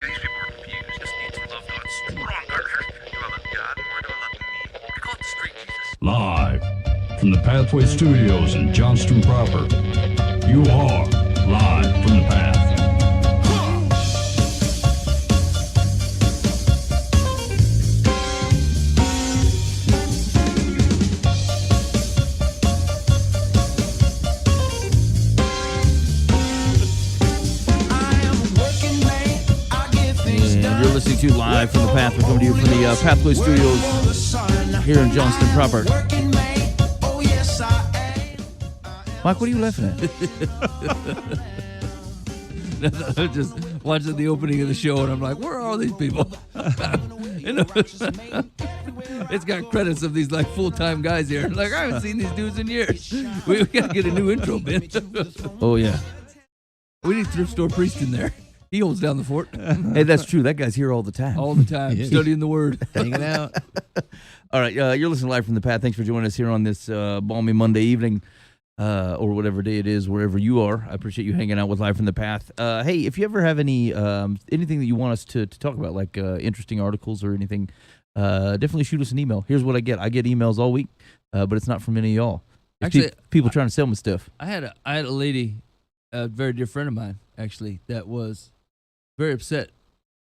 These people are confused. Just need to love God stronger. Do I love God more? Do I love me? I call it the street Jesus. Live from the Pathway Studios in Johnston proper. You are live from the path. And you're listening to Live from the Path. We're coming to you from the Pathway Studios here in Johnston proper. Mike, what are you laughing at? I'm just watching the opening of the show, and I'm like, where are all these people? It's got credits of these like full-time guys here. Like, I haven't seen these dudes in years. We got to get a new intro, Ben. Oh, yeah. We need thrift store priest in there. He holds down the fort. Hey, that's true. That guy's here all the time. All the time, studying the word. Hanging out. All right, you're listening Live from the Path. Thanks for joining us here on this balmy Monday evening. Or whatever day it is, wherever you are. I appreciate you hanging out with Live from the Path. Hey, if you ever have any anything that you want us to talk about, like interesting articles or anything, definitely shoot us an email. Here's what I get. I get emails all week, but it's not from any of y'all. It's Actually, people trying to sell me stuff. I had a lady, a very dear friend of mine, actually, that was very upset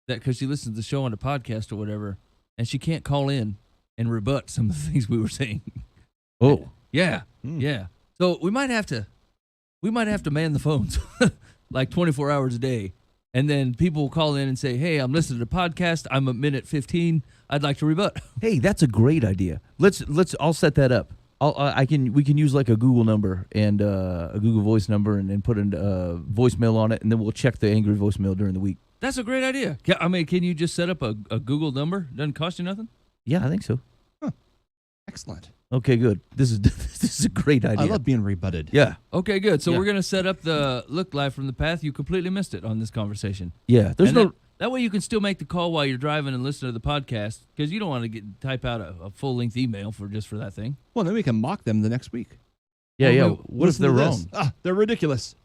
that because she listens to the show on the podcast or whatever, and she can't call in and rebut some of the things we were saying. Oh. Yeah, yeah. So we might have to man the phones like 24 hours a day, and then people will call in and say, "Hey, I'm listening to the podcast. I'm at minute 15. I'd like to rebut." Hey, that's a great idea. I'll set that up. We can use like a Google number and a Google Voice number and put a voicemail on it, and then we'll check the angry voicemail during the week. That's a great idea. I mean, can you just set up a Google number? Doesn't cost you nothing. Yeah, I think so. Huh. Excellent. Okay, good. This is a great idea. I love being rebutted. Yeah. Okay, good. So Yeah. we're gonna set up the look Live from the Path. You completely missed it on this conversation. Yeah. There's And no. that way you can still make the call while you're driving and listen to the podcast, because you don't want to type out a full length email for that thing. Well, then we can mock them the next week. Yeah, Well, yeah. no, What if Listen to they're this. wrong? They're ridiculous.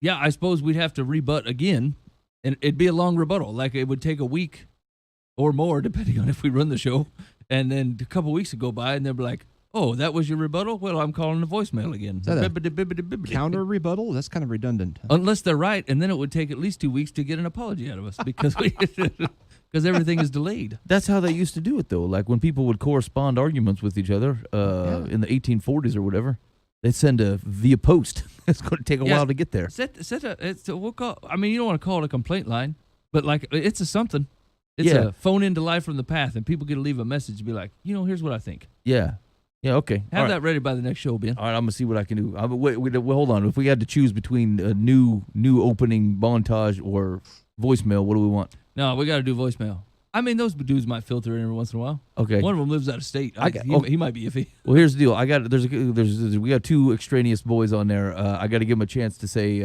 Yeah, I suppose we'd have to rebut again, and it'd be a long rebuttal. Like it would take a week or more, depending on if we run the show. And then a couple weeks would go by, and they'll be like, "Oh, that was your rebuttal? Well, I'm calling the voicemail again." Is that a counter rebuttal? That's kind of redundant. Unless they're right, and then it would take at least 2 weeks to get an apology out of us because everything is delayed. That's how they used to do it, though. Like when people would correspond arguments with each other in the 1840s or whatever, they'd send via post. It's going to take a while to get there. We'll call. I mean, you don't want to call it a complaint line, but like it's a something. It's Yeah. a phone into Live from the Path, and people get to leave a message and be like, here's what I think. Yeah. Yeah, okay. Have All right. that ready by the next show, Ben. All right, I'm going to see what I can do. Wait, hold on. If we had to choose between a new opening montage or voicemail, what do we want? No, we got to do voicemail. I mean, those dudes might filter in every once in a while. Okay. One of them lives out of state. He might be iffy. Well, here's the deal. We got two extraneous boys on there. I got to give them a chance to say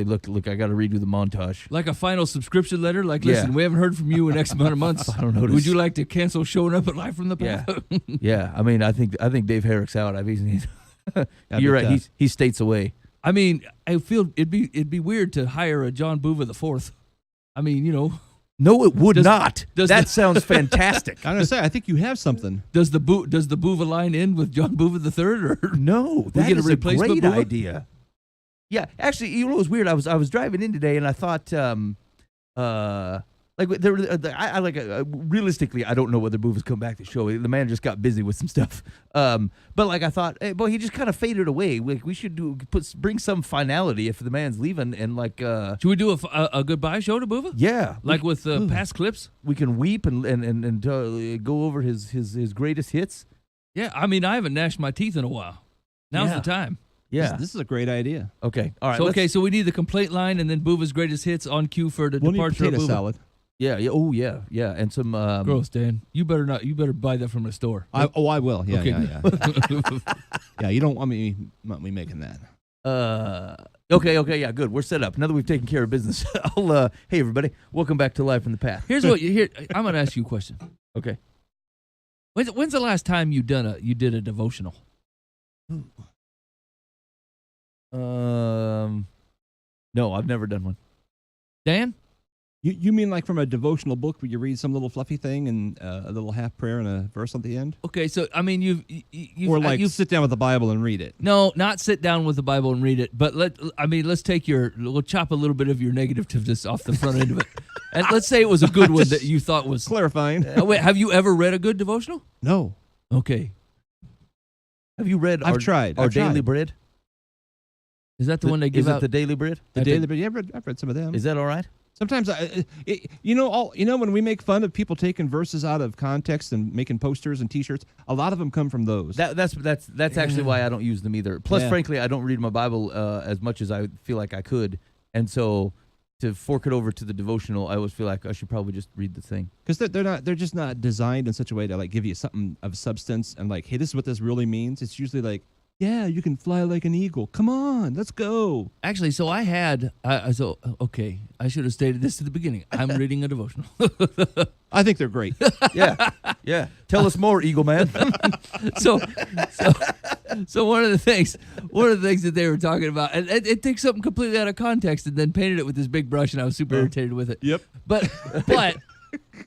look, I got to redo the montage. Like a final subscription letter. Like, Yeah. listen, we haven't heard from you in X amount of months. I don't know. Would you like to cancel showing up at Live from the Path? Yeah. I mean, I think Dave Herrick's out. You're right. He states away. I mean, I feel it'd be weird to hire a John Buva IV. I mean, No, it would not. does That the- sounds fantastic. I'm gonna say, I think you have something. Does the Buva line end with John Buva III, or No, that get a is a replacement great Buva? idea. Yeah, actually, you know what was weird? I was driving in today, and I thought, realistically, I don't know whether Buva's come back to show. The man just got busy with some stuff. But like I thought, hey, boy, he just kind of faded away. Like we should bring some finality if the man's leaving, and like, should we do a goodbye show to Buva? yeah, Like with past clips? we can weep and go over his greatest hits. Yeah, I mean, I haven't gnashed my teeth in a while. Now's Yeah. the time. Yeah. This is a great idea. Okay. All right. So we need the complaint line and then Buva's greatest hits on cue for the We'll need departure of potato Buva. salad. Yeah. Yeah. Oh, yeah. Yeah. And some. Gross, Dan. You better buy that from the store. I will. Yeah, Okay. yeah. Yeah, you don't want me making that. Okay. Yeah. Good. We're set up. Now that we've taken care of business, hey everybody, welcome back to Live from the Path. Here's what you hear. I'm gonna ask you a question. Okay. When's the last time you did a devotional? No, I've never done one. Dan? You mean like from a devotional book where you read some little fluffy thing and a little half prayer and a verse at the end? Okay, so I mean you Or like you sit down with the Bible and read it? No, not sit down with the Bible and read it, but let's take we'll chop a little bit of your negativeness off the front end of it. And let's say it was a good one that you thought was clarifying. Wait, have you ever read a good devotional? No. Okay. Have you read I've tried. Our I've tried. Daily Bread? Is that the one they give Is out? it the Daily Bread? The Daily Bread. Yeah, I've read some of them. Is that all right? Sometimes when we make fun of people taking verses out of context and making posters and T-shirts, a lot of them come from those. That's actually why I don't use them either. Plus, frankly, I don't read my Bible as much as I feel like I could, and so to fork it over to the devotional, I always feel like I should probably just read the thing because they're just not designed in such a way to like give you something of substance and like, hey, this is what this really means. It's usually like, yeah, you can fly like an eagle. Come on, let's go. Actually, so I should have stated this at the beginning. I'm reading a devotional. I think they're great. Yeah. Tell us more, Eagle Man. So one of the ththings that they were talking about, and it takes something completely out of context and then painted it with this big brush, and I was super irritated with it. Yep. But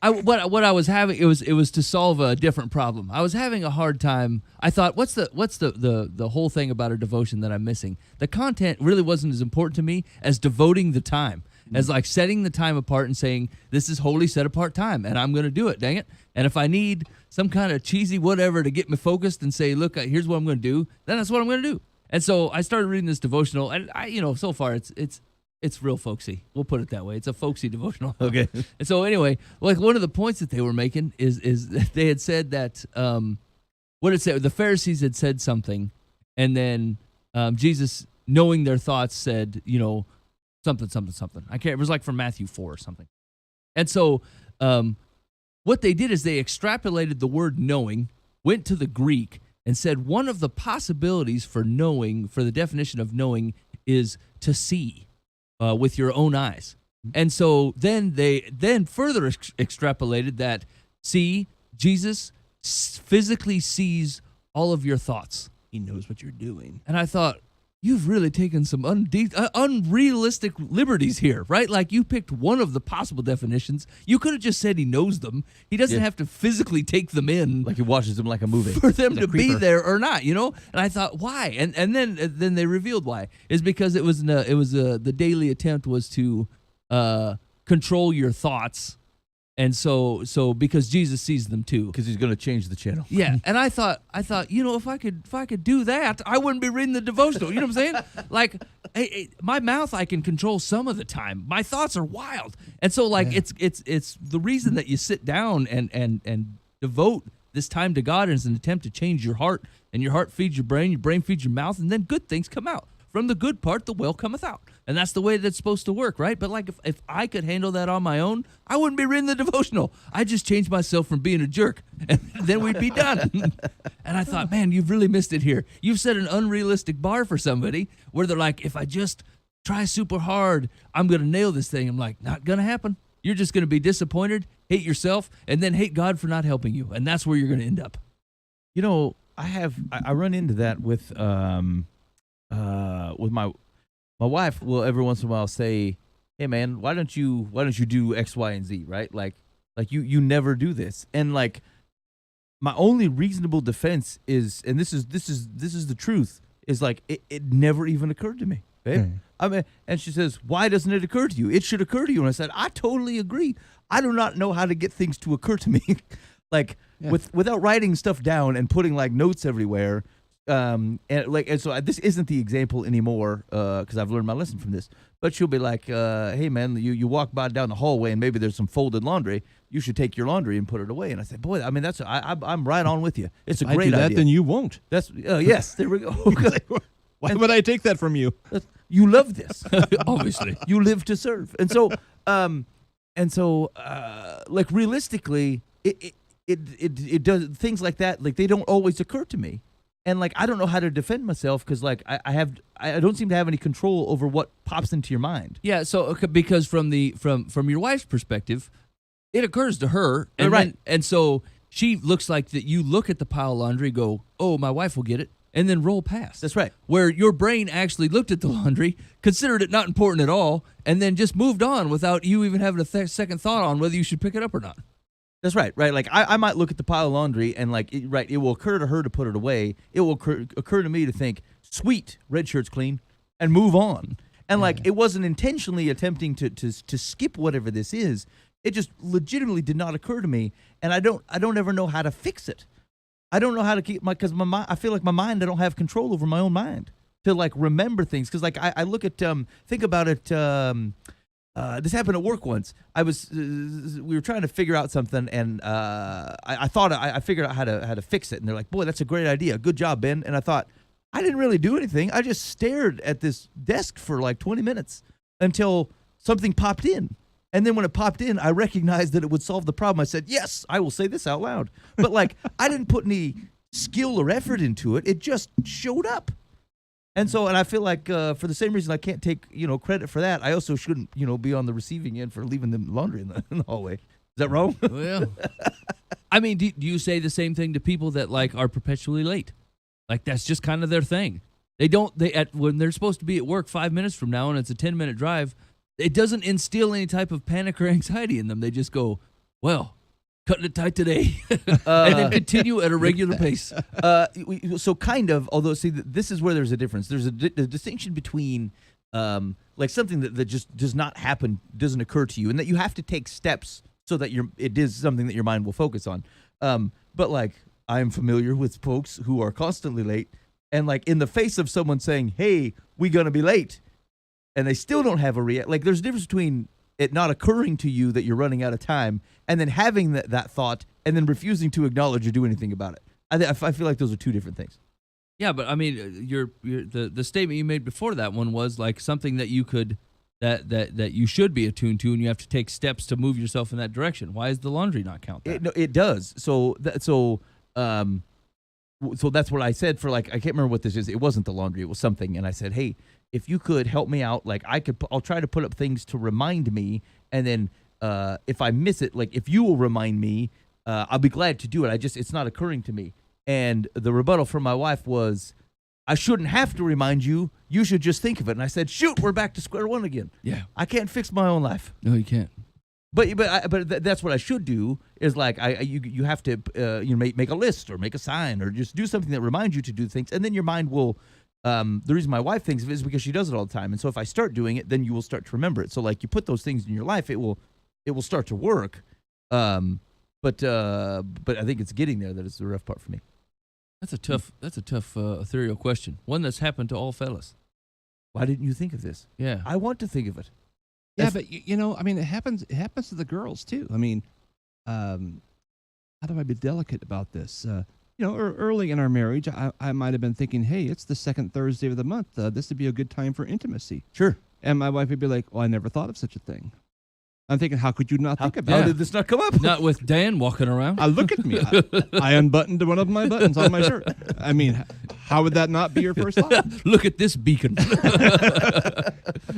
what I was having, it was to solve a different problem. I was having a hard time. I thought, what's the whole thing about a devotion that I'm missing? The content really wasn't as important to me as devoting the time, as like setting the time apart and saying, this is holy set apart time, and I'm going to do it, dang it. And if I need some kind of cheesy whatever to get me focused and say, look, here's what I'm going to do, then that's what I'm going to do. And so I started reading this devotional, and so far it's real folksy. We'll put it that way. It's a folksy devotional. Okay. And so anyway, like one of the points that they were making is that they had said that the Pharisees had said something, and then Jesus, knowing their thoughts, said, something. I can't. It was like from Matthew 4 or something. And so what they did is they extrapolated the word knowing, went to the Greek, and said one of the possibilities for knowing, for the definition of knowing, is to see. With your own eyes. And so then they further extrapolated that, see, Jesus physically sees all of your thoughts. He knows what you're doing. And I thought, you've really taken some unrealistic liberties here, right? Like you picked one of the possible definitions. You could have just said he knows them. He doesn't have to physically take them in. Like he watches them like a movie. For them to be there or not, And I thought, why? And then they revealed why. It's because the daily attempt was to control your thoughts. And so because Jesus sees them too, because he's going to change the channel. Yeah, and I thought, if I could do that, I wouldn't be reading the devotional. You know what I'm saying? Like, my mouth I can control some of the time. My thoughts are wild, and so it's the reason that you sit down and devote this time to God is an attempt to change your heart, and your heart feeds your brain feeds your mouth, and then good things come out. From the good part, the well cometh out. And that's the way that's supposed to work, right? But like if I could handle that on my own, I wouldn't be reading the devotional. I'd just change myself from being a jerk, and then we'd be done. And I thought, man, you've really missed it here. You've set an unrealistic bar for somebody where they're like, if I just try super hard, I'm going to nail this thing. I'm like, not going to happen. You're just going to be disappointed, hate yourself, and then hate God for not helping you. And that's where you're going to end up. I run into that with my wife will every once in a while say, hey man, why don't you do X, Y, and Z, right? Like you never do this. And like my only reasonable defense is, and this is the truth, is like it never even occurred to me, babe. I mean, and she says, why doesn't it occur to you? It should occur to you. And I said, I totally agree. I do not know how to get things to occur to me. Without writing stuff down and putting like notes everywhere. And so this isn't the example anymore because I've learned my lesson from this. But she'll be like, "Hey man, you walk by down the hallway and maybe there's some folded laundry. You should take your laundry and put it away." And I said, "Boy, I mean I'm right on with you. It's a great idea." I do that, then you won't. That's yes. There we go. Why would I take that from you? You love this, obviously. You live to serve, and so like realistically, it does things like that. Like they don't always occur to me. And like I don't know how to defend myself because like I don't seem to have any control over what pops into your mind. Yeah, so because from your wife's perspective, it occurs to her, and right, and so she looks like that. You look at the pile of laundry, go, oh, my wife will get it, and then roll past. That's right. Where your brain actually looked at the laundry, considered it not important at all, and then just moved on without you even having a second thought on whether you should pick it up or not. That's right. Like I might look at the pile of laundry and like it will occur to her to put it away. It will occur to me to think, sweet, red shirt's clean, and move on. And like it wasn't intentionally attempting to skip whatever this is. It just legitimately did not occur to me, and I don't ever know how to fix it. I don't know how to keep because my mind. I feel like my mind. I don't have control over my own mind to like remember things. Because like I look at think about it. This happened at work once. We were trying to figure out something, and I figured out how to fix it. And they're like, "Boy, that's a great idea. Good job, Ben." And I thought, I didn't really do anything. I just stared at this desk for like 20 minutes until something popped in. And then when it popped in, I recognized that it would solve the problem. I said, yes, I will say this out loud. But like, I didn't put any skill or effort into it. It just showed up. And I feel like for the same reason I can't take, credit for that, I also shouldn't, be on the receiving end for leaving the laundry in the hallway. Is that wrong? Well, I mean, do you say the same thing to people that like are perpetually late? Like that's just kind of their thing. When they're supposed to be at work 5 minutes from now and it's a 10-minute drive, it doesn't instill any type of panic or anxiety in them. They just go, well, cutting it tight today, and then continue at a regular pace. So kind of, although see, this is where there's a difference. There's a distinction between like something that just does not happen, doesn't occur to you, and that you have to take steps so that it is something that your mind will focus on. But like, I'm familiar with folks who are constantly late, and like in the face of someone saying, hey, we gonna be late, and they still don't have a react. Like there's a difference between it not occurring to you that you're running out of time and then having that thought and then refusing to acknowledge or do anything about it. I feel like those are two different things. Yeah, but I mean, the statement you made before that one was like something that you could that you should be attuned to, and you have to take steps to move yourself in that direction. Why does the laundry not count that? It does. So that's what I said for like, I can't remember what this is. It wasn't the laundry. It was something. And I said, hey, if you could help me out, like I'll try to put up things to remind me. And then if I miss it, like if you will remind me, I'll be glad to do it. It's not occurring to me. And the rebuttal from my wife was, I shouldn't have to remind you. You should just think of it. And I said, shoot, we're back to square one again. Yeah. I can't fix my own life. No, you can't. But that's what I should do is like you have to make a list or make a sign or just do something that reminds you to do things, and then your mind will. The reason my wife thinks of it is because she does it all the time, and so if I start doing it, then you will start to remember it. So like you put those things in your life, it will start to work. But I think it's getting there that is the rough part for me. That's a tough ethereal question. One that's happened to all fellas. Why didn't you think of this? Yeah, I want to think of it. Yeah, but I mean, it happens to the girls too. I mean, how do I be delicate about this? Early in our marriage, I might have been thinking, hey, it's the second Thursday of the month. This would be a good time for intimacy. Sure. And my wife would be like, well, I never thought of such a thing. I'm thinking, how could you not think about it? How did this not come up? Not with Dan walking around. Look at me. I unbuttoned one of my buttons on my shirt. I mean, how would that not be your first thought? Look at this beacon.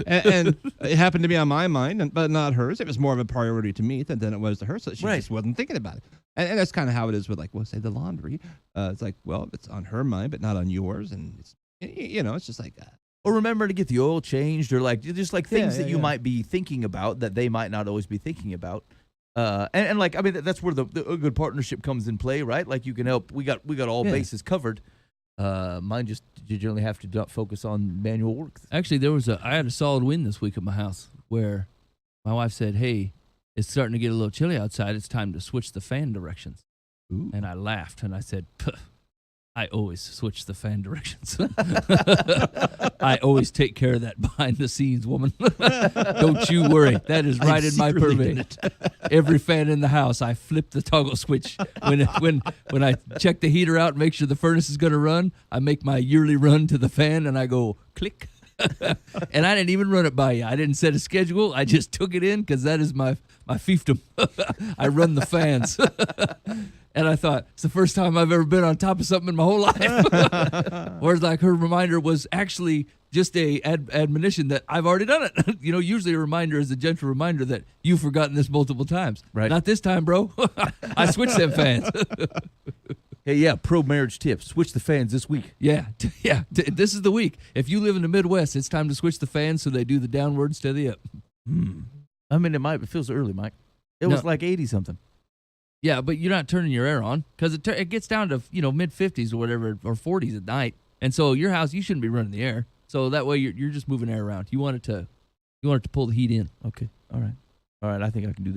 and it happened to be on my mind, but not hers. It was more of a priority to me than it was to her, so she just wasn't thinking about it. And that's kind of how it is with, like, say, the laundry. It's like, well, it's on her mind, but not on yours. And, it's just like that. Or remember to get the oil changed, or like just like things that you might be thinking about that they might not always be thinking about. And like, I mean, that's where the good partnership comes in play, right? Like you can help. We got all bases covered. Mine just, you generally have to not focus on manual work. Actually, I had a solid win this week at my house where my wife said, hey, it's starting to get a little chilly outside. It's time to switch the fan directions. Ooh. And I laughed and I said, I always switch the fan directions. I always take care of that behind the scenes, woman. Don't you worry. That is right in my purview. Every fan in the house, I flip the toggle switch. When I check the heater out and make sure the furnace is going to run, I make my yearly run to the fan and I go click. And I didn't even run it by you. I didn't set a schedule. I just took it in because that is my fiefdom. I run the fans. And I thought, it's the first time I've ever been on top of something in my whole life. Whereas like her reminder was actually just a admonition that I've already done it. Usually a reminder is a gentle reminder that you've forgotten this multiple times. Right. Not this time, bro. I switched them fans. Hey, yeah, pro marriage tip. Switch the fans this week. Yeah, this is the week. If you live in the Midwest, it's time to switch the fans so they do the downward instead of the up. I mean, it feels early, Mike. It was like 80 something. Yeah, but you're not turning your air on because it gets down to mid 50s or whatever, or 40s at night, and so your house, you shouldn't be running the air. So that way you're just moving air around. You want it to pull the heat in. Okay, all right. I think I can do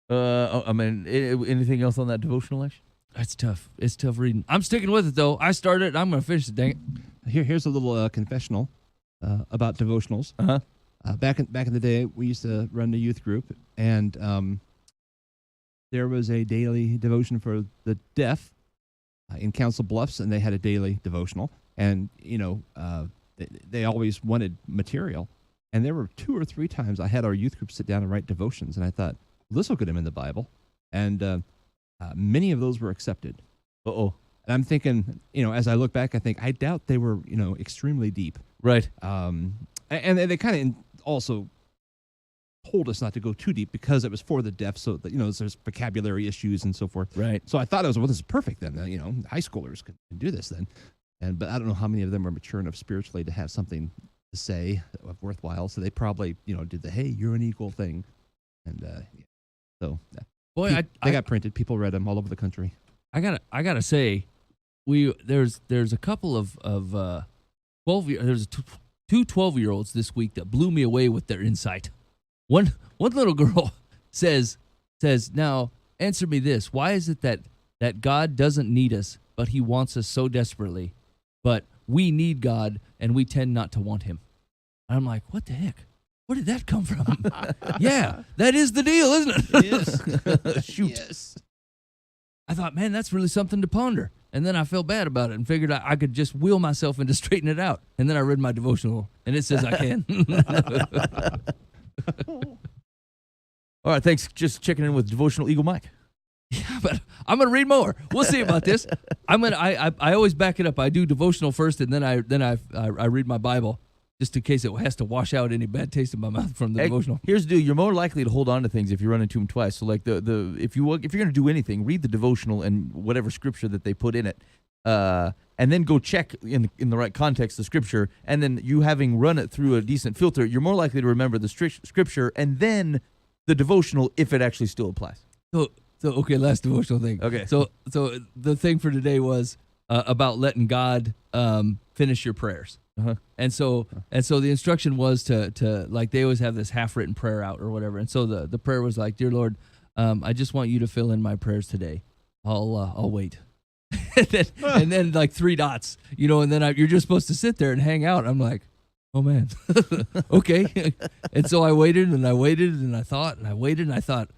that. I mean, anything else on that devotional, Ash? It's tough. It's tough reading. I'm sticking with it though. I started it. I'm gonna finish it. Dang it. Here's a little confessional about devotionals. Back in the day, we used to run the youth group, and there was a daily devotion for the deaf in Council Bluffs, and they had a daily devotional. And they always wanted material, and there were 2 or 3 times I had our youth group sit down and write devotions, and I thought, well, this will get them in the Bible, and many of those were accepted. And I'm thinking, as I look back, I think I doubt they were, extremely deep. Right. And they kind of also told us not to go too deep because it was for the deaf, so that there's vocabulary issues and so forth. Right. So I thought this is perfect then. High schoolers can do this then, but I don't know how many of them are mature enough spiritually to have something to say worthwhile. So they probably did the "Hey, you're an equal" thing, and so Boy, they got printed. People read them all over the country. I gotta say, there's a couple of 12 there's two 12-year-olds this week that blew me away with their insight. One little girl says, now answer me this: why is it that God doesn't need us, but He wants us so desperately, but we need God and we tend not to want Him? And I'm like, what the heck? Where did that come from? Yeah, that is the deal, isn't it? Yes. Shoot. Yes. I thought, man, that's really something to ponder. And then I felt bad about it and figured I could just wheel myself into straightening it out. And then I read my devotional, and it says I can. All right, thanks. Just checking in with Devotional Eagle Mike. Yeah, but I'm gonna read more. We'll see about this. I always back it up. I do devotional first, and then I read my Bible, just in case it has to wash out any bad taste in my mouth from the devotional. Here's the deal: you're more likely to hold on to things if you run into them twice. So, like if you're gonna do anything, read the devotional and whatever scripture that they put in it, and then go check in the right context the scripture, and then you having run it through a decent filter, you're more likely to remember the scripture and then the devotional if it actually still applies. So okay, last devotional thing. Okay. So the thing for today was about letting God finish your prayers. Uh-huh. And so the instruction was to like, they always have this half-written prayer out or whatever. And so the prayer was like, "Dear Lord, I just want you to fill in my prayers today. I'll wait." and then like 3 dots, and then you're just supposed to sit there and hang out. I'm like, oh man, okay. And so I waited and I waited and I thought and I waited and I thought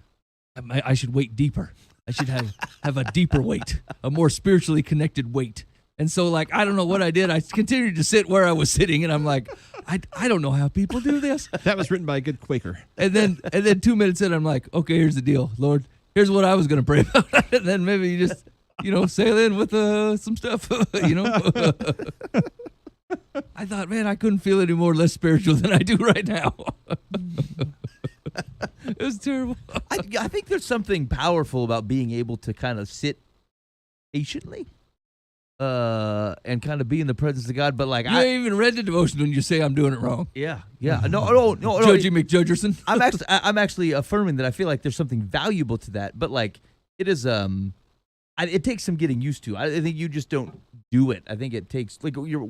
I should wait deeper. I should have a deeper wait, a more spiritually connected wait. And so, like, I don't know what I did. I continued to sit where I was sitting, and I'm like, I don't know how people do this. That was written by a good Quaker. And then 2 minutes in, I'm like, okay, here's the deal, Lord. Here's what I was going to pray about. And then maybe you just, sail in with some stuff, I thought, man, I couldn't feel any more less spiritual than I do right now. It was terrible. I think there's something powerful about being able to kind of sit patiently. And kind of be in the presence of God, but like you ain't even read the devotion and you say I'm doing it wrong. Yeah. No. Judgy McJudgerson. I'm actually affirming that I feel like there's something valuable to that, but like it is it takes some getting used to. I think you just don't do it. I think it takes like your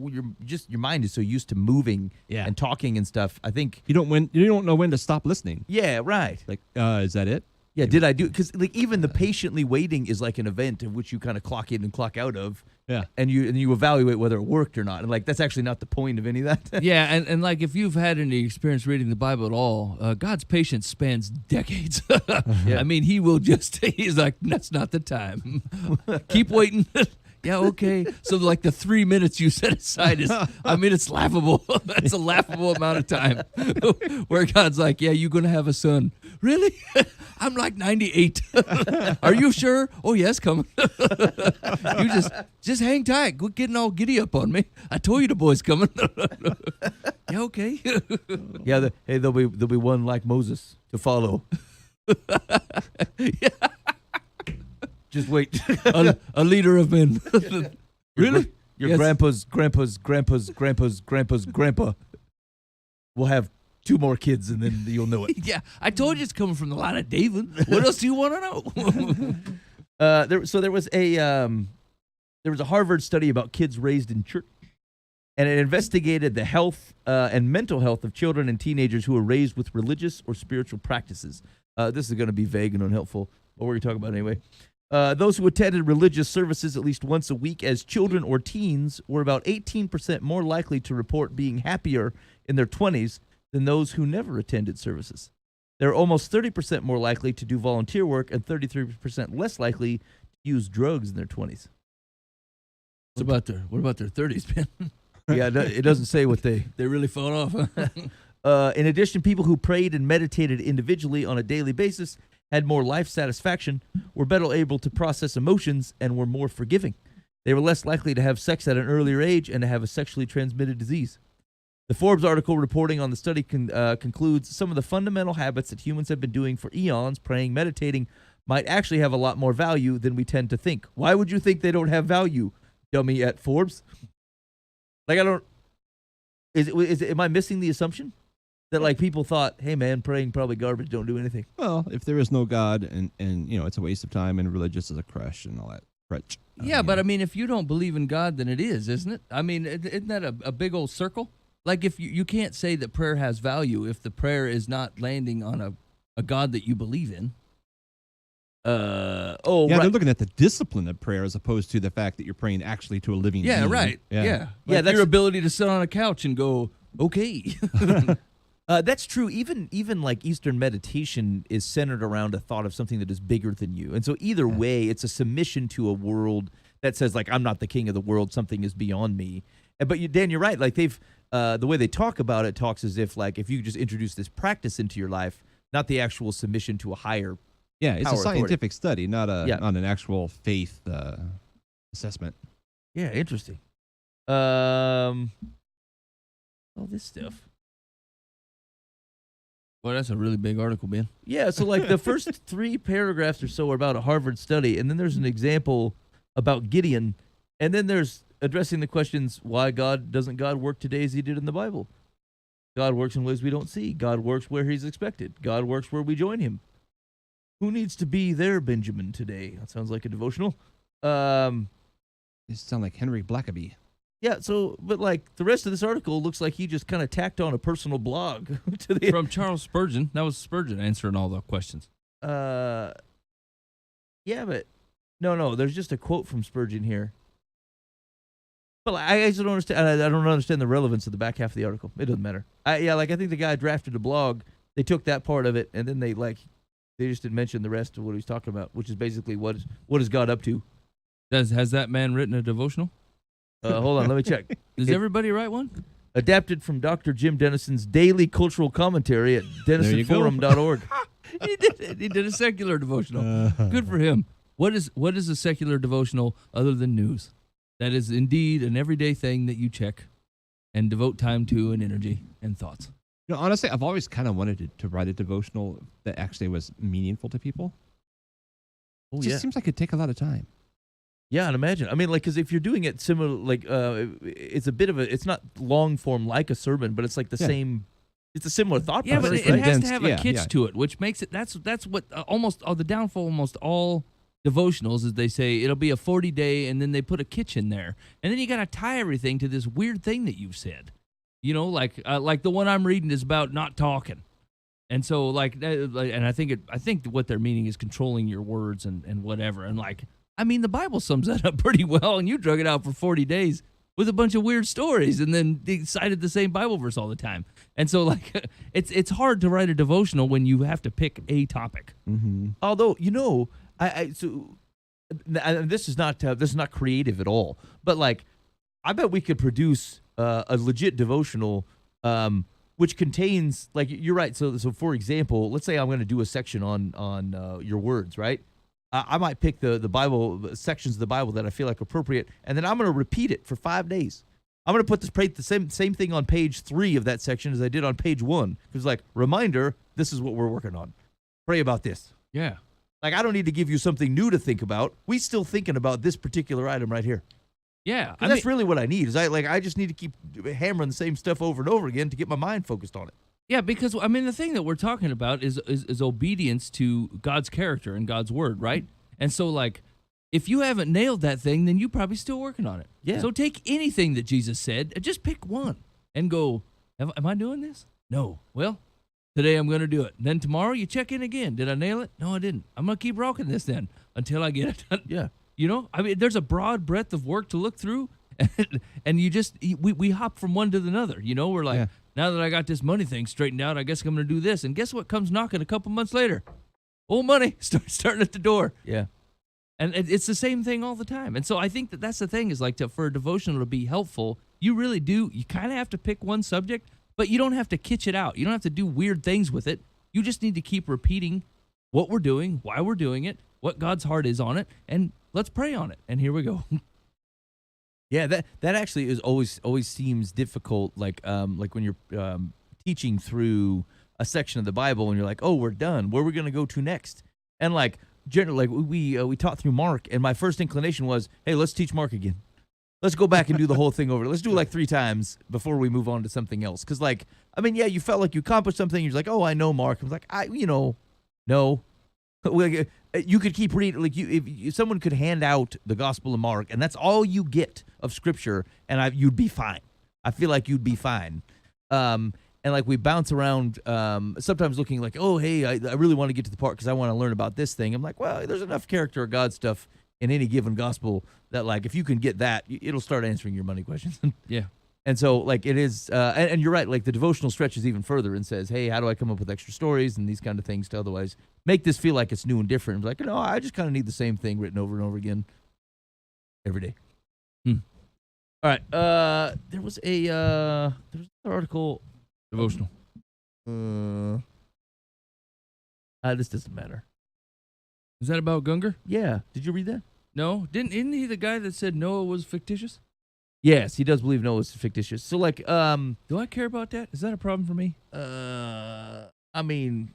mind is so used to moving and talking and stuff. I think you don't know when to stop listening. Yeah, right. Like, is that it? Yeah, did I do it? Because like even the patiently waiting is like an event of which you kind of clock in and clock out of. Yeah, and you evaluate whether it worked or not, and like that's actually not the point of any of that. Yeah, and like if you've had any experience reading the Bible at all, God's patience spans decades. Yeah. I mean, he's like, that's not the time. Keep waiting. Yeah, okay. So like the 3 minutes you set aside it's laughable. That's a laughable amount of time where God's like, yeah, you're going to have a son. Really? I'm like 98. Are you sure? Oh, yes, coming. You just hang tight. Quit getting all giddy up on me. I told you the boy's coming. Yeah, okay. Yeah, there'll be one like Moses to follow. Yeah. Just wait. a leader of men. Really? Your Yes. grandpa's grandpa will have 2 more kids, and then you'll know it. Yeah, I told you it's coming from the line of David. What else do you want to know? There was a Harvard study about kids raised in church, and it investigated the health and mental health of children and teenagers who were raised with religious or spiritual practices. This is going to be vague and unhelpful. What were you talking about anyway? Those who attended religious services at least once a week as children or teens were about 18% more likely to report being happier in their 20s than those who never attended services. They're almost 30% more likely to do volunteer work and 33% less likely to use drugs in their 20s. What about their 30s, man? Yeah, it doesn't say what they... They really fought off, huh? In addition, people who prayed and meditated individually on a daily basis had more life satisfaction, were better able to process emotions, and were more forgiving. They were less likely to have sex at an earlier age and to have a sexually transmitted disease. The Forbes article reporting on the study concludes some of the fundamental habits that humans have been doing for eons, praying, meditating, might actually have a lot more value than we tend to think. Why would you think they don't have value, dummy at Forbes? Like, I don't... Am I missing the assumption? That, like, people thought, hey, man, praying probably garbage, don't do anything. Well, if there is no God and it's a waste of time and religious is a crush and all that. Crutch. Yeah, but I mean, if you don't believe in God, then it is, isn't it? I mean, isn't that a big old circle? Like, if you can't say that prayer has value if the prayer is not landing on a God that you believe in. Yeah, right. they're looking at the discipline of prayer as opposed to the fact that you're praying actually to a living Yeah, being. right. Yeah. Yeah, Like that's- your ability to sit on a couch and go, okay. That's true. Even like Eastern meditation is centered around a thought of something that is bigger than you. And so either way, it's a submission to a world that says, like, I'm not the king of the world. Something is beyond me. But Dan, you're right. Like, they've the way they talk about it talks as if, like, if you just introduce this practice into your life, not the actual submission to a higher. Yeah, it's a Power authority. scientific study, not an actual faith assessment. Yeah, interesting. All this stuff. Well, that's a really big article, Ben. Yeah, so like the first 3 paragraphs or so are about a Harvard study, and then there's an example about Gideon, and then there's addressing the questions, why doesn't God work today as he did in the Bible? God works in ways we don't see. God works where he's expected. God works where we join him. Who needs to be there, Benjamin, today? That sounds like a devotional. It sounds like Henry Blackaby. Yeah, so, but like the rest of this article looks like he just kind of tacked on a personal blog to the From Charles Spurgeon. That was Spurgeon answering all the questions. Yeah, but no, there's just a quote from Spurgeon here. But I just don't understand. I don't understand the relevance of the back half of the article. It doesn't matter. I think the guy drafted a blog. They took that part of it, and then they just didn't mention the rest of what he's talking about, which is basically what is God up to. Has that man written a devotional? Hold on, let me check. Does everybody write one? Adapted from Dr. Jim Dennison's daily cultural commentary at DennisonForum.org. He did it. He did a secular devotional. Good for him. What is a secular devotional other than news? That is indeed an everyday thing that you check and devote time to and energy and thoughts. Honestly, I've always kind of wanted to write a devotional that actually was meaningful to people. Oh, It just seems like it'd take a lot of time. Yeah, I'd imagine. I mean, like, because if you're doing it similar, like, it's a bit of a, it's not long form like a sermon, but it's like the same, it's a similar thought Yeah, process. but it right? has to have a Yeah, kitsch yeah. to it, which makes it, that's what almost the downfall of almost all devotionals is they say it'll be a 40-day and then they put a kitsch in there. And then you got to tie everything to this weird thing that you've said. Like the one I'm reading is about not talking. And so and I think what they're meaning is controlling your words and whatever. And I mean, the Bible sums that up pretty well, and you drug it out for 40 days with a bunch of weird stories, and then they cited the same Bible verse all the time. And so, it's hard to write a devotional when you have to pick a topic. Mm-hmm. Although, this is not creative at all. But I bet we could produce a legit devotional, which contains you're right. So for example, let's say I'm going to do a section on your words, right? I might pick the Bible sections of the Bible that I feel like appropriate, and then I'm going to repeat it for 5 days. I'm going to put the same thing on page 3 of that section as I did on page 1. Because reminder, this is what we're working on. Pray about this. Yeah. Like, I don't need to give you something new to think about. We still thinking about this particular item right here. Yeah, That's really what I need. Is I just need to keep hammering the same stuff over and over again to get my mind focused on it. yeah, because I mean the thing that we're talking about is obedience to God's character and God's word, right? And so like, if you haven't nailed that thing, then you're probably still working on it. Yeah. So take anything that Jesus said and just pick one and go, am I doing this? No. Well, today I'm going to do it. And then tomorrow you check in again. Did I nail it? No, I didn't. I'm going to keep rocking this then until I get it done. Yeah. You know, I mean, there's a broad breadth of work to look through, and you just we hop from one to the other. You know, we're like, Yeah. now that I got this money thing straightened out, I guess I'm going to do this. And guess what comes knocking a couple months later? Old money starting at the door. Yeah. And it's the same thing all the time. And so I think that's the thing is like for a devotional to be helpful, you really do. You kind of have to pick one subject, but you don't have to kitsch it out. You don't have to do weird things with it. You just need to keep repeating what we're doing, why we're doing it, what God's heart is on it, and let's pray on it. And here we go. Yeah, that actually is always seems difficult. Like when you're teaching through a section of the Bible and you're like, oh, we're done. Where are we gonna go to next? And like generally, like we taught through Mark, and my first inclination was, hey, let's teach Mark again. Let's go back and do the whole thing over. Let's do it like 3 times before we move on to something else. Because like, I mean, yeah, you felt like you accomplished something. You're like, oh, I know Mark. I was like, no. You could keep reading. Like if someone could hand out the Gospel of Mark, and that's all you get of Scripture, and you'd be fine. I feel like you'd be fine. And like we bounce around, sometimes looking like, oh, hey, I really want to get to the part because I want to learn about this thing. I'm like, well, there's enough character of God stuff in any given gospel that like if you can get that, it'll start answering your money questions. Yeah. And so, like, it is, and you're right, like, the devotional stretches even further and says, hey, how do I come up with extra stories and these kind of things to otherwise make this feel like it's new and different? I'm like, no, I just kind of need the same thing written over and over again every day. All right. There was another article. Devotional. This doesn't matter. Is that about Gungor? Yeah. Did you read that? No. Isn't he the guy that said Noah was fictitious? Yes, he does believe Noah's fictitious. So, like, do I care about that? Is that a problem for me? I mean,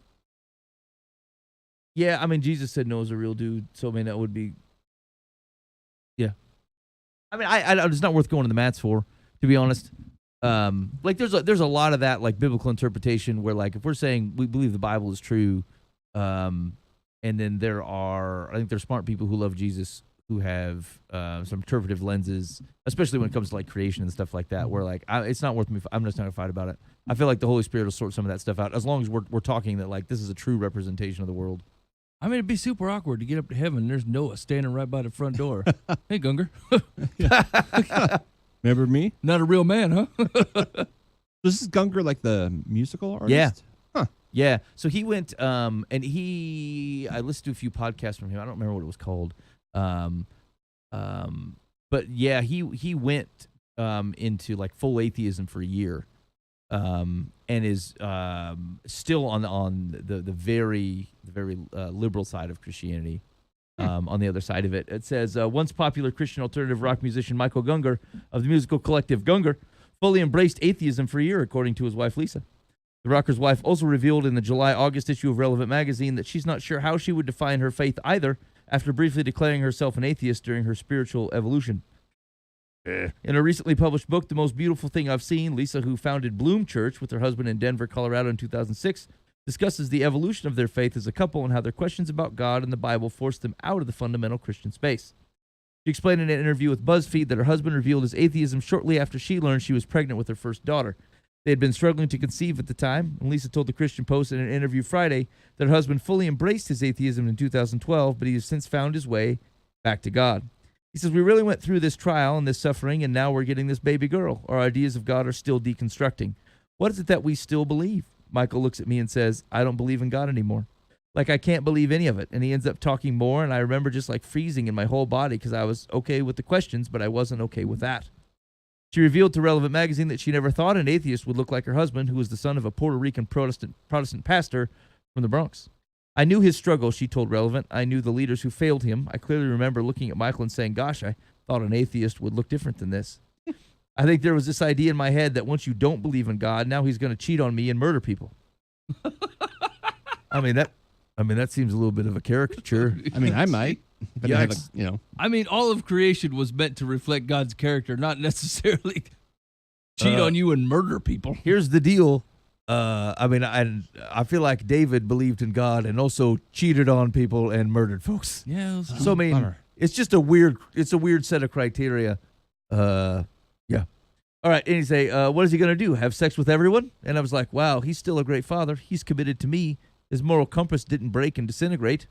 yeah, I mean, Jesus said Noah's a real dude, so I mean, that would be, yeah. I mean, I it's not worth going to the mats for, to be honest. Like, there's a lot of that, like, biblical interpretation where, like, if we're saying we believe the Bible is true, and then I think there's smart people who love Jesus who have some interpretive lenses, especially when it comes to like creation and stuff like that, where like it's not worth me. I'm just not gonna fight about it. I feel like the Holy Spirit will sort some of that stuff out as long as we're talking that like this is a true representation of the world. I mean, it'd be super awkward to get up to heaven and there's Noah standing right by the front door. Hey, Gungor. Remember me? Not a real man, huh? This is Gungor, like the musical artist? Yeah. Huh. Yeah. So he went, and I listened to a few podcasts from him. I don't remember what it was called. But yeah, he went into like full atheism for a year, and is still on the very liberal side of Christianity. On the other side of it, it says once popular Christian alternative rock musician Michael Gungor of the musical collective Gungor fully embraced atheism for a year, according to his wife Lisa. The rocker's wife also revealed in the July-August issue of Relevant magazine that she's not sure how she would define her faith either, after briefly declaring herself an atheist during her spiritual evolution. In a recently published book, The Most Beautiful Thing I've Seen, Lisa, who founded Bloom Church with her husband in Denver, Colorado in 2006, discusses the evolution of their faith as a couple and how their questions about God and the Bible forced them out of the fundamental Christian space. She explained in an interview with BuzzFeed that her husband revealed his atheism shortly after she learned she was pregnant with her first daughter. They had been struggling to conceive at the time, and Lisa told the Christian Post in an interview Friday that her husband fully embraced his atheism in 2012, but he has since found his way back to God. He says, we really went through this trial and this suffering, and now we're getting this baby girl. Our ideas of God are still deconstructing. What is it that we still believe? Michael looks at me and says, I don't believe in God anymore. Like, I can't believe any of it. And he ends up talking more, and I remember just like freezing in my whole body because I was okay with the questions, but I wasn't okay with that. She revealed to Relevant magazine that she never thought an atheist would look like her husband, who was the son of a Puerto Rican Protestant pastor from the Bronx. I knew his struggle, she told Relevant. I knew the leaders who failed him. I clearly remember looking at Michael and saying, gosh, I thought an atheist would look different than this. I think there was this idea in my head that once you don't believe in God, now he's going to cheat on me and murder people. I mean, I mean, that seems a little bit of a caricature. I mean, I might. If I didn't have a, Yikes. you know. I mean, all of creation was meant to reflect God's character, not necessarily cheat on you and murder people. Here's the deal. I mean, I feel like David believed in God and also cheated on people and murdered folks. Yeah. So I mean, Bummer. it's just a weird set of criteria. Yeah. All right. And he say, what is he gonna do? Have sex with everyone? And I was like, wow, he's still a great father. He's committed to me. His moral compass didn't break and disintegrate.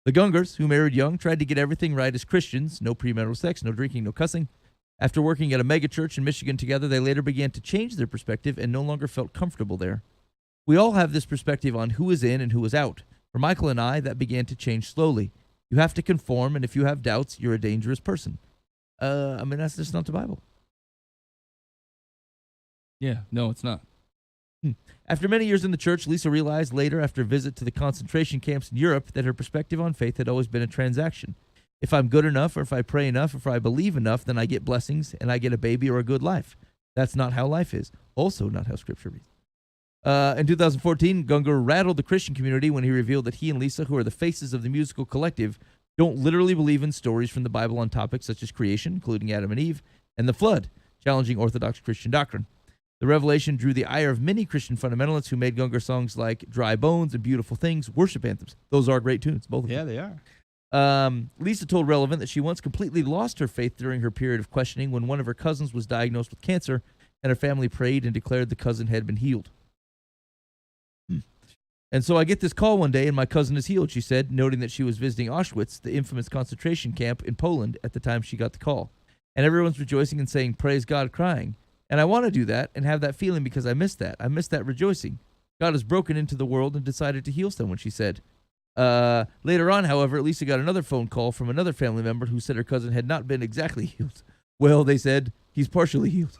The Gungers, who married young, tried to get everything right as Christians. No premarital sex, no drinking, no cussing. After working at a megachurch in Michigan together, they later began to change their perspective and no longer felt comfortable there. We all have this perspective on who is in and who is out. For Michael and I, that began to change slowly. You have to conform, and if you have doubts, you're a dangerous person. I mean, that's just not the Bible. Yeah. No, it's not. After many years in the church, Lisa realized later, after a visit to the concentration camps in Europe, that her perspective on faith had always been a transaction. If I'm good enough, or if I pray enough, or if I believe enough, then I get blessings, and I get a baby or a good life. That's not how life is. Also not how Scripture reads. In 2014, Gungor rattled the Christian community when he revealed that he and Lisa, who are the faces of the musical collective, don't literally believe in stories from the Bible on topics such as creation, including Adam and Eve, and the flood, challenging Orthodox Christian doctrine. The revelation drew the ire of many Christian fundamentalists who made Gungor songs like Dry Bones and Beautiful Things worship anthems. Those are great tunes, both of them. Yeah, they are. Lisa told Relevant that she once completely lost her faith during her period of questioning when one of her cousins was diagnosed with cancer, and her family prayed and declared the cousin had been healed. And so I get this call one day, and my cousin is healed, she said, noting that she was visiting Auschwitz, the infamous concentration camp in Poland, at the time she got the call. And everyone's rejoicing and saying, praise God, crying. And I want to do that and have that feeling because I miss that. I miss that rejoicing. God has broken into the world and decided to heal someone, she said. Later on, however, Lisa got another phone call from another family member who said her cousin had not been exactly healed. Well, they said, he's partially healed.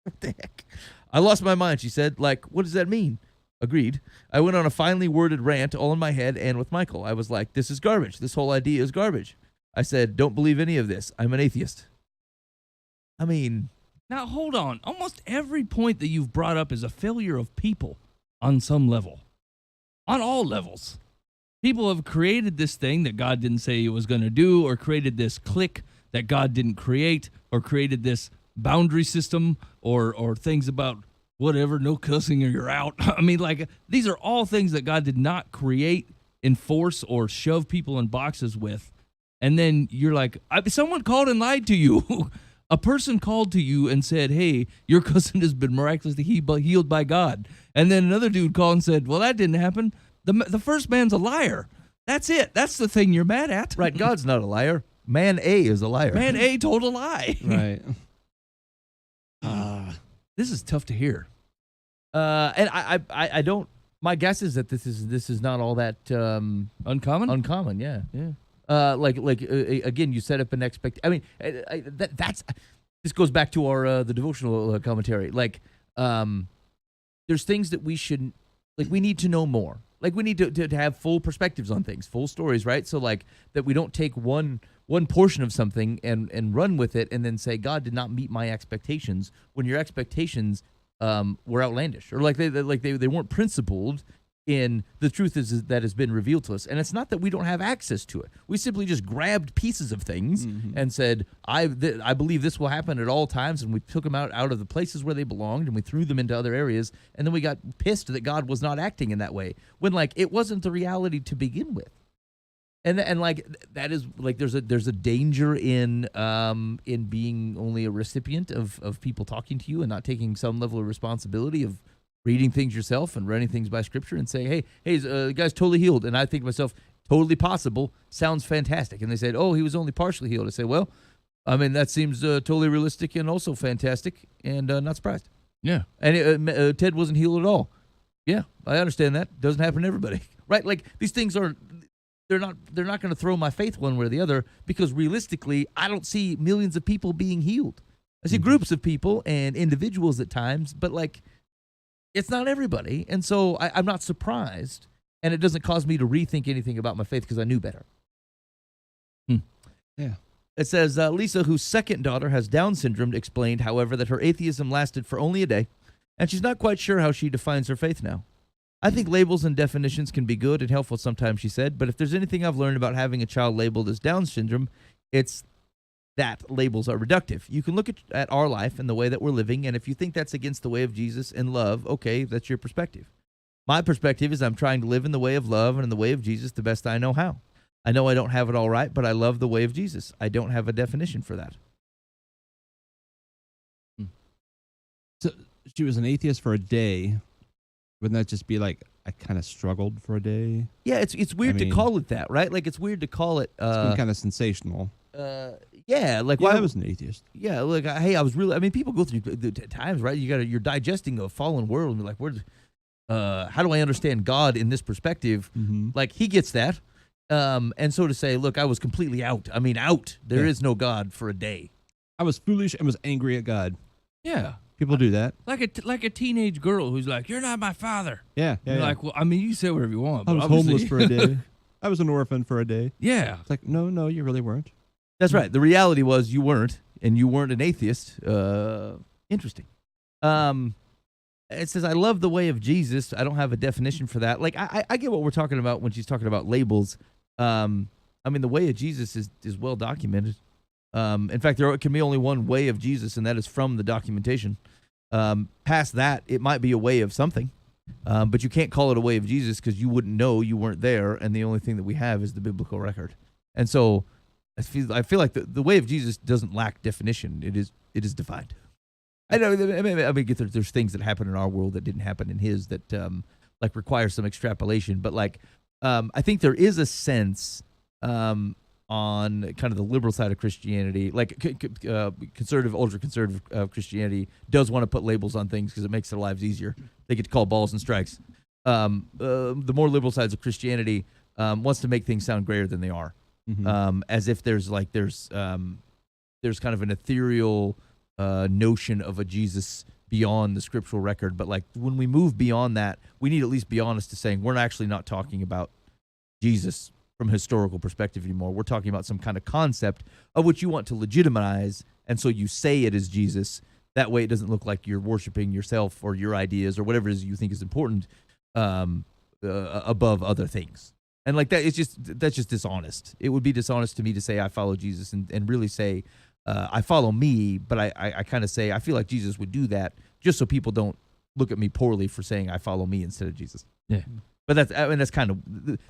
What the heck? I lost my mind, she said. Like, what does that mean? Agreed. I went on a finely worded rant all in my head and with Michael. I was like, this is garbage. This whole idea is garbage. I said, don't believe any of this. I'm an atheist. I mean... Now, hold on. Almost every point that you've brought up is a failure of people on some level. On all levels. People have created this thing that God didn't say he was going to do, or created this clique that God didn't create, or created this boundary system, or things about whatever, no cussing or you're out. I mean, like, these are all things that God did not create, enforce, or shove people in boxes with. And then you're like, someone called and lied to you. A person called to you and said, hey, your cousin has been miraculously healed by God. And then another dude called and said, well, that didn't happen. The first man's a liar. That's it. That's the thing you're mad at. Right, God's not a liar. Man A is a liar. Man A told a lie. Right. This is tough to hear. And I don't... My guess is that this is not all that... Uncommon? Uncommon, yeah. Yeah. Again, you set up an expect. I mean, that's this goes back to our the devotional commentary. Like, there's things that we shouldn't, like, we need to know more. Like, we need to have full perspectives on things, full stories, right? So, like, that we don't take one portion of something and run with it and then say God did not meet my expectations when your expectations were outlandish, or like they weren't principled in the truth that has been revealed to us. And it's not that we don't have access to it. We simply just grabbed pieces of things and said, I believe this will happen at all times, and we took them out of the places where they belonged, and we threw them into other areas, and then we got pissed that God was not acting in that way, when, like, it wasn't the reality to begin with. And like, that is, like, there's a danger in being only a recipient of people talking to you and not taking some level of responsibility of reading things yourself and running things by Scripture and saying, hey, the guy's totally healed. And I think to myself, totally possible, sounds fantastic. And they said, oh, he was only partially healed. I say, well, I mean, that seems totally realistic and also fantastic, and not surprised. Yeah. And Ted wasn't healed at all. Yeah, I understand that. Doesn't happen to everybody. Right? Like, these things are, they're not going to throw my faith one way or the other, because realistically, I don't see millions of people being healed. I see groups of people and individuals at times, but, like, it's not everybody, and so I'm not surprised, and it doesn't cause me to rethink anything about my faith because I knew better. Yeah. It says, Lisa, whose second daughter has Down syndrome, explained, however, that her atheism lasted for only a day, and she's not quite sure how she defines her faith now. I think labels and definitions can be good and helpful sometimes, she said, but if there's anything I've learned about having a child labeled as Down syndrome, it's that labels are reductive. You can look at our life and the way that we're living, and if you think that's against the way of Jesus and love, okay, that's your perspective. My perspective is I'm trying to live in the way of love and in the way of Jesus the best I know how. I know I don't have it all right, but I love the way of Jesus. I don't have a definition for that. So she was an atheist for a day. Wouldn't that just be like, I kind of struggled for a day? Yeah, it's weird to call it that, right? Like, it's weird to call it. It's been kind of sensational. Yeah, like, I was an atheist. Yeah, look, hey, I was really. I mean, people go through the times, right? You're digesting a fallen world, and you're like, how do I understand God in this perspective? Mm-hmm. Like, he gets that, and so to say, look, I was completely out. I mean, out. There is no God for a day. I was foolish and was angry at God. Yeah. People do that. Like a teenage girl who's like, "You're not my father." Yeah. You're like, well, I mean, you say whatever you want. I But was obviously- homeless for a day. I was an orphan for a day. Yeah. It's like, no, you really weren't. That's right. The reality was you weren't, and you weren't an atheist. Interesting. It says, I love the way of Jesus. I don't have a definition for that. Like, I get what we're talking about when she's talking about labels. I mean, the way of Jesus is well documented. In fact, there can be only one way of Jesus, and that is from the documentation. Past that, it might be a way of something, but you can't call it a way of Jesus because you wouldn't know, you weren't there, and the only thing that we have is the biblical record. And so I feel like the way of Jesus doesn't lack definition. It is defined. I know. I mean, there's things that happen in our world that didn't happen in his that like require some extrapolation. But like, I think there is a sense on kind of the liberal side of Christianity, like conservative, ultra conservative Christianity does want to put labels on things because it makes their lives easier. They get to call balls and strikes. The more liberal sides of Christianity wants to make things sound greater than they are. Mm-hmm. As if there's kind of an ethereal notion of a Jesus beyond the scriptural record. But like when we move beyond that, we need to at least be honest to saying we're actually not talking about Jesus from a historical perspective anymore. We're talking about some kind of concept of which you want to legitimize, and so you say it is Jesus. That way it doesn't look like you're worshiping yourself or your ideas or whatever it is you think is important above other things. And like that, that's just dishonest. It would be dishonest to me to say I follow Jesus and really say I follow me, but I kind of say I feel like Jesus would do that just so people don't look at me poorly for saying I follow me instead of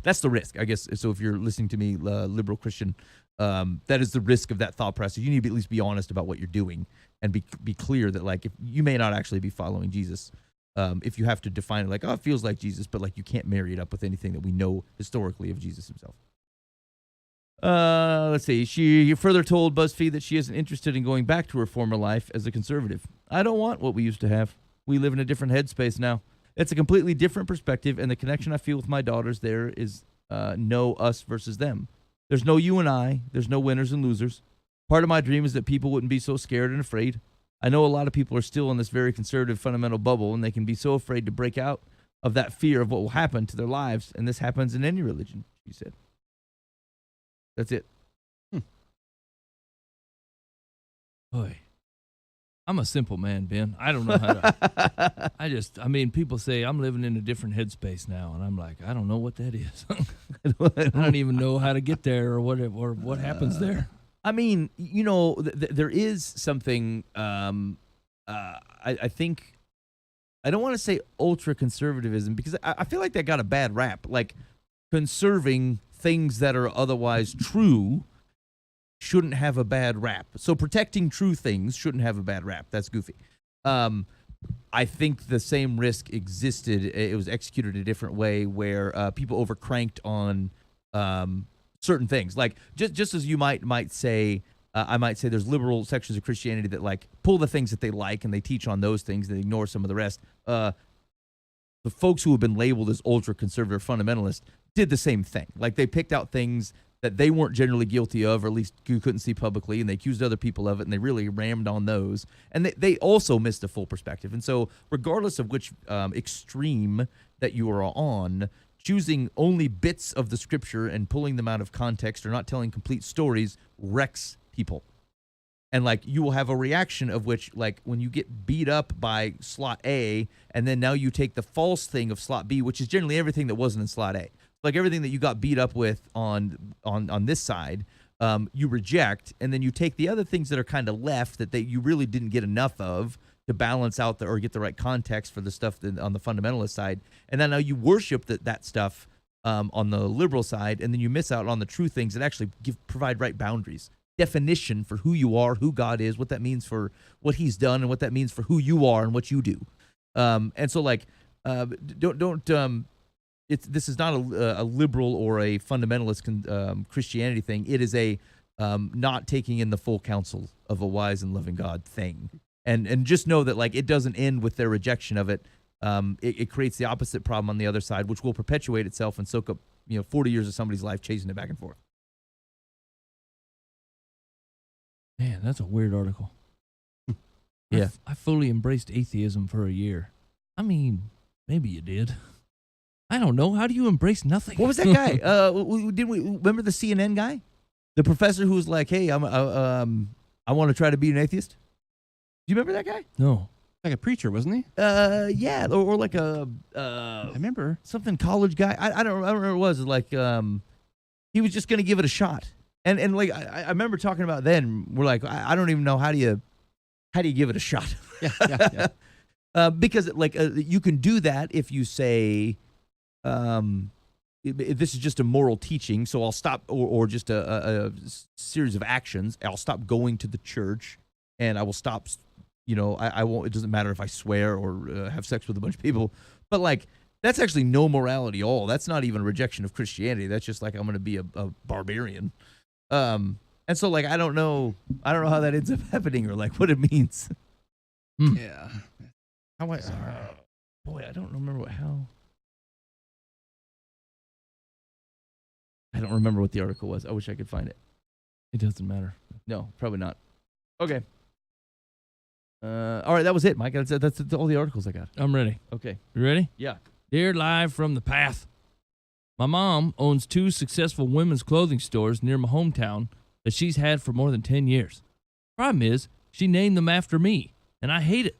that's the risk, I guess. So if you're listening to me, liberal Christian, that is the risk of that thought process. You need to at least be honest about what you're doing and be clear that like if you may not actually be following Jesus. If you have to define it like, oh, it feels like Jesus, but like you can't marry it up with anything that we know historically of Jesus himself. Let's see. She further told BuzzFeed that she isn't interested in going back to her former life as a conservative. I don't want what we used to have. We live in a different headspace now. It's a completely different perspective, and the connection I feel with my daughters there is no us versus them. There's no you and I. There's no winners and losers. Part of my dream is that people wouldn't be so scared and afraid. I know a lot of people are still in this very conservative fundamental bubble, and they can be so afraid to break out of that fear of what will happen to their lives, and this happens in any religion, she said. That's it. Boy, I'm a simple man, Ben. I don't know how to. I mean, people say I'm living in a different headspace now, and I'm like, I don't know what that is. I don't even know how to get there or what happens there. I mean, you know, there is something. I think I don't want to say ultra conservatism because I feel like that got a bad rap. Like conserving things that are otherwise true shouldn't have a bad rap. So protecting true things shouldn't have a bad rap. That's goofy. I think the same risk existed. It was executed a different way where people overcranked on certain things. Like just as you might say, I might say there's liberal sections of Christianity that like pull the things that they like and they teach on those things and ignore some of the rest. The folks who have been labeled as ultra conservative fundamentalists did the same thing. Like they picked out things that they weren't generally guilty of, or at least you couldn't see publicly, and they accused other people of it, and they really rammed on those. And they also missed the full perspective. And so regardless of which extreme that you are on, choosing only bits of the scripture and pulling them out of context or not telling complete stories wrecks people. And like you will have a reaction of which, like when you get beat up by slot A, and then now you take the false thing of slot B, which is generally everything that wasn't in slot A. Like everything that you got beat up with on this side, you reject, and then you take the other things that are kind of left that you really didn't get enough of to balance out or get the right context for the stuff on the fundamentalist side, and then now you worship that stuff on the liberal side, and then you miss out on the true things that actually provide right boundaries. Definition for who you are, who God is, what that means for what He's done, and what that means for who you are and what you do. And so, like, this is not a liberal or a fundamentalist Christianity thing. It is a not taking in the full counsel of a wise and loving God thing. And just know that like it doesn't end with their rejection of it. It creates the opposite problem on the other side, which will perpetuate itself and soak up 40 years of somebody's life chasing it back and forth. Man, that's a weird article. Yeah. I fully embraced atheism for a year. I mean, maybe you did. I don't know. How do you embrace nothing? What was that guy? Did we remember the CNN guy, the professor who was like, "Hey, I want to try to be an atheist." Do you remember that guy? No. Like a preacher, wasn't he? Yeah, or like a I remember something college guy. I don't remember what it was. Like he was just gonna give it a shot. And like I remember talking about then, we're like, I don't even know how do you give it a shot? Yeah. Because like you can do that if you say, this is just a moral teaching, so I'll stop, or just a series of actions. I'll stop going to the church, and I will stop. I won't. It doesn't matter if I swear or have sex with a bunch of people. But like that's actually no morality at all. That's not even a rejection of Christianity. That's just like I'm going to be a barbarian. And so like I don't know how that ends up happening or like what it means. Yeah. How boy, I don't remember how. I don't remember what the article was. I wish I could find it. It doesn't matter. No, probably not. Okay. All right, that was it, Mike. That's all the articles I got. I'm ready. Okay. You ready? Yeah. Dear Live from the Path. My mom owns 2 successful women's clothing stores near my hometown that she's had for more than 10 years. Problem is, she named them after me, and I hate it.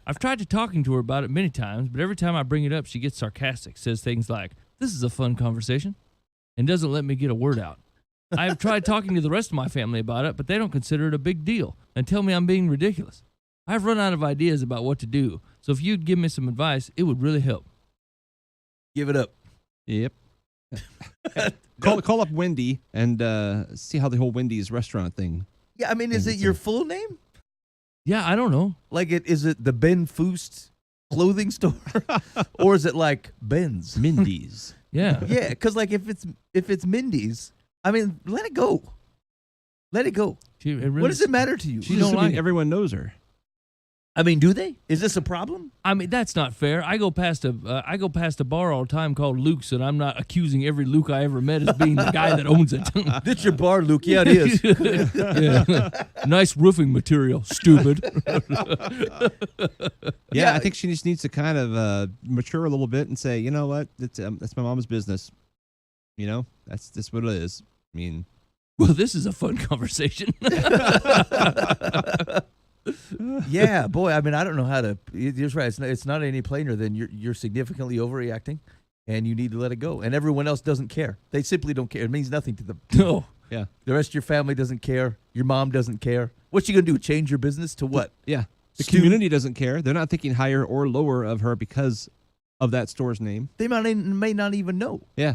I've tried to talking to her about it many times, but every time I bring it up, she gets sarcastic, says things like, "This is a fun conversation," and doesn't let me get a word out. I have tried talking to the rest of my family about it, but they don't consider it a big deal and tell me I'm being ridiculous. I've run out of ideas about what to do, so if you'd give me some advice, it would really help. Give it up. Yep. Call up Wendy and see how the whole Wendy's restaurant thing. Yeah, I mean, is it your full name? Yeah, I don't know. Like, is it the Ben Foost clothing store, or is it like Ben's? Mindy's. Yeah. Yeah, because like if it's Mindy's, I mean, let it go. Let it go. What does it matter to you? She's don't assuming like it. everyone knows her. I mean, do they? Is this a problem? I mean, that's not fair. I go past a bar all the time called Luke's, and I'm not accusing every Luke I ever met as being the guy that owns it. That's your bar, Luke. Yeah, it is. Yeah. Nice roofing material, stupid. Yeah, I think she just needs to kind of mature a little bit and say, you know what, that's my mom's business. That's what it is. I mean, Well, this is a fun conversation. Yeah, boy. I mean, I don't know how to. You're right. It's not any plainer than you're significantly overreacting, and you need to let it go. And everyone else doesn't care. They simply don't care. It means nothing to them. No. yeah, The rest of your family doesn't care. Your mom doesn't care. What you gonna do? Change your business to what? yeah. The Stu- community doesn't care. They're not thinking higher or lower of her because of that store's name. They may not even know. Yeah.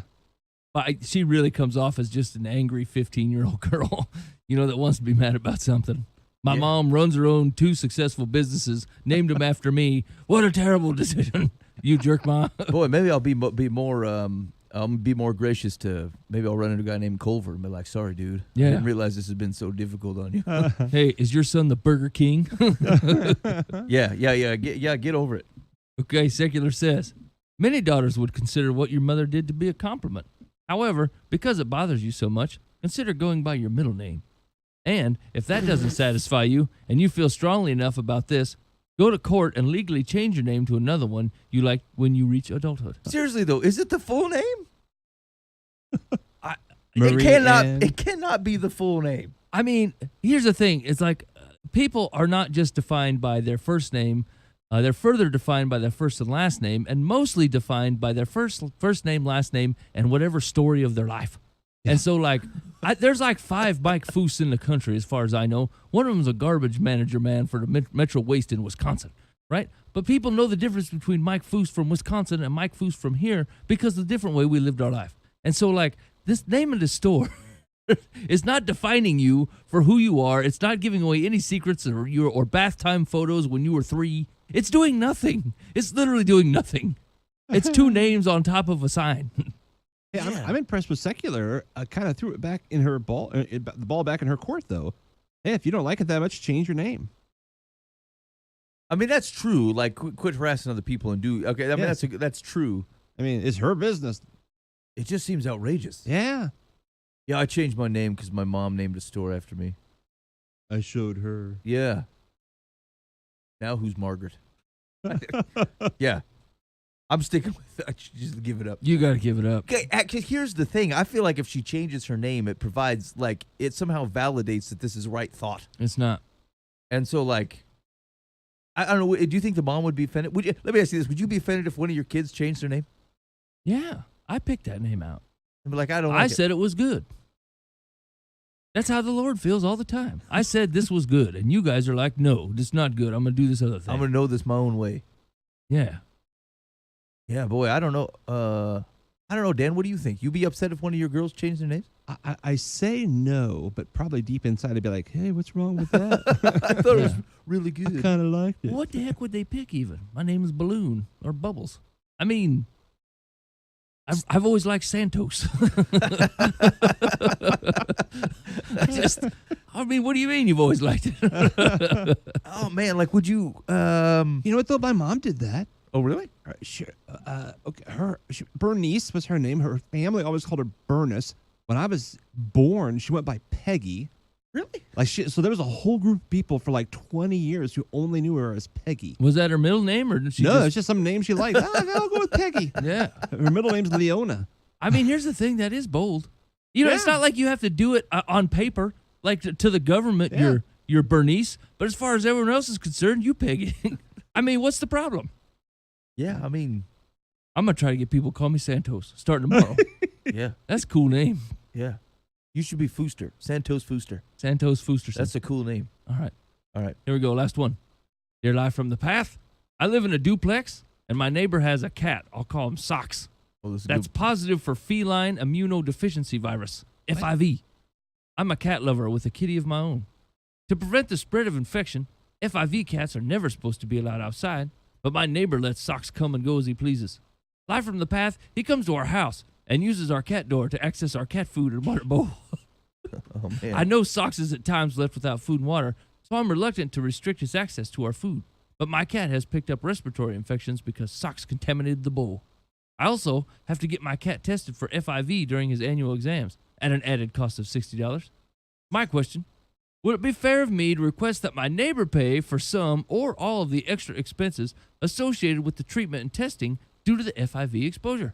But she really comes off as just an angry 15-year-old girl, that wants to be mad about something. My mom runs her own 2 successful businesses, named them after me. What a terrible decision, you jerk, Ma. Boy, maybe I'll be more. I'll be more gracious to. Maybe I'll run into a guy named Culver and be like, "Sorry, dude. Yeah. I didn't realize this has been so difficult on you." Hey, is your son the Burger King? Yeah. Get over it. Okay, Secular says, many daughters would consider what your mother did to be a compliment. However, because it bothers you so much, consider going by your middle name. And if that doesn't satisfy you and you feel strongly enough about this, go to court and legally change your name to another one you like when you reach adulthood. Seriously though, is it the full name? Marie It Ann. cannot be the full name. I mean, here's the thing. It's like people are not just defined by their first name. They're further defined by their first and last name, and mostly defined by their first name, last name, and whatever story of their life. And so, like, there's like 5 Mike Foose in the country, as far as I know. One of them's a garbage manager man for the Metro Waste in Wisconsin, right? But people know the difference between Mike Foose from Wisconsin and Mike Foose from here because of the different way we lived our life. And so, like, this name of the store is not defining you for who you are. It's not giving away any secrets or bath time photos when you were 3. It's doing nothing. It's literally doing nothing. It's 2 names on top of a sign. Hey, I'm impressed with Secular. Kind of threw it back in her ball, the ball back in her court, though. Hey, if you don't like it that much, change your name. I mean, that's true. Like, quit harassing other people and do. Okay, I mean, that's true. I mean, it's her business. It just seems outrageous. Yeah. Yeah, I changed my name because my mom named a store after me. I showed her. Yeah. Now who's Margaret? Yeah. I'm sticking with it. I should just give it up. You got to give it up. Okay, here's the thing. I feel like if she changes her name, it provides, like, it somehow validates that this is right thought. It's not. And so, like, I don't know. Do you think the mom would be offended? Let me ask you this. Would you be offended if one of your kids changed their name? Yeah. I picked that name out. And be like, I don't I like said it was good. That's how the Lord feels all the time. I said this was good, and you guys are like, no, this is not good. I'm going to do this other thing. I'm going to know this my own way. Yeah. Yeah, boy, I don't know. I don't know, Dan, what do you think? You be upset if one of your girls changed their names? I say no, but probably deep inside I'd be like, hey, what's wrong with that? I thought it was really good. I kind of liked it. What the heck would they pick even? My name is Balloon or Bubbles. I mean, I've always liked Santos. I mean, what do you mean you've always liked it? Oh, man, like, would you, You know what, though? My mom did that. Oh, really? Sure. Okay, Bernice was her name. Her family always called her Bernice. When I was born, she went by Peggy. Really? So there was a whole group of people for like 20 years who only knew her as Peggy. Was that her middle name, or did she? No, it's just some name she liked. I'll go with Peggy. Yeah. Her middle name's Leona. I mean, here's the thing. That is bold. You know, it's not like you have to do it on paper. Like to the government, you're Bernice. But as far as everyone else is concerned, you Peggy. I mean, what's the problem? Yeah, I mean. I'm going to try to get people to call me Santos starting tomorrow. Yeah. That's a cool name. Yeah. You should be Fooster. Santos Fooster. Santos Foosterson. That's a cool name. All right. All right. Here we go. Last one. Dear Live from the Path. I live in a duplex, and my neighbor has a cat. I'll call him Socks. Well, this is That's positive for feline immunodeficiency virus, FIV. I'm a cat lover with a kitty of my own. To prevent the spread of infection, FIV cats are never supposed to be allowed outside, but my neighbor lets Socks come and go as he pleases. Live from the Path, he comes to our house and uses our cat door to access our cat food and water bowl. Oh, man. I know Socks is at times left without food and water, so I'm reluctant to restrict his access to our food. But my cat has picked up respiratory infections because Socks contaminated the bowl. I also have to get my cat tested for FIV during his annual exams at an added cost of $60. My question, would it be fair of me to request that my neighbor pay for some or all of the extra expenses associated with the treatment and testing due to the FIV exposure?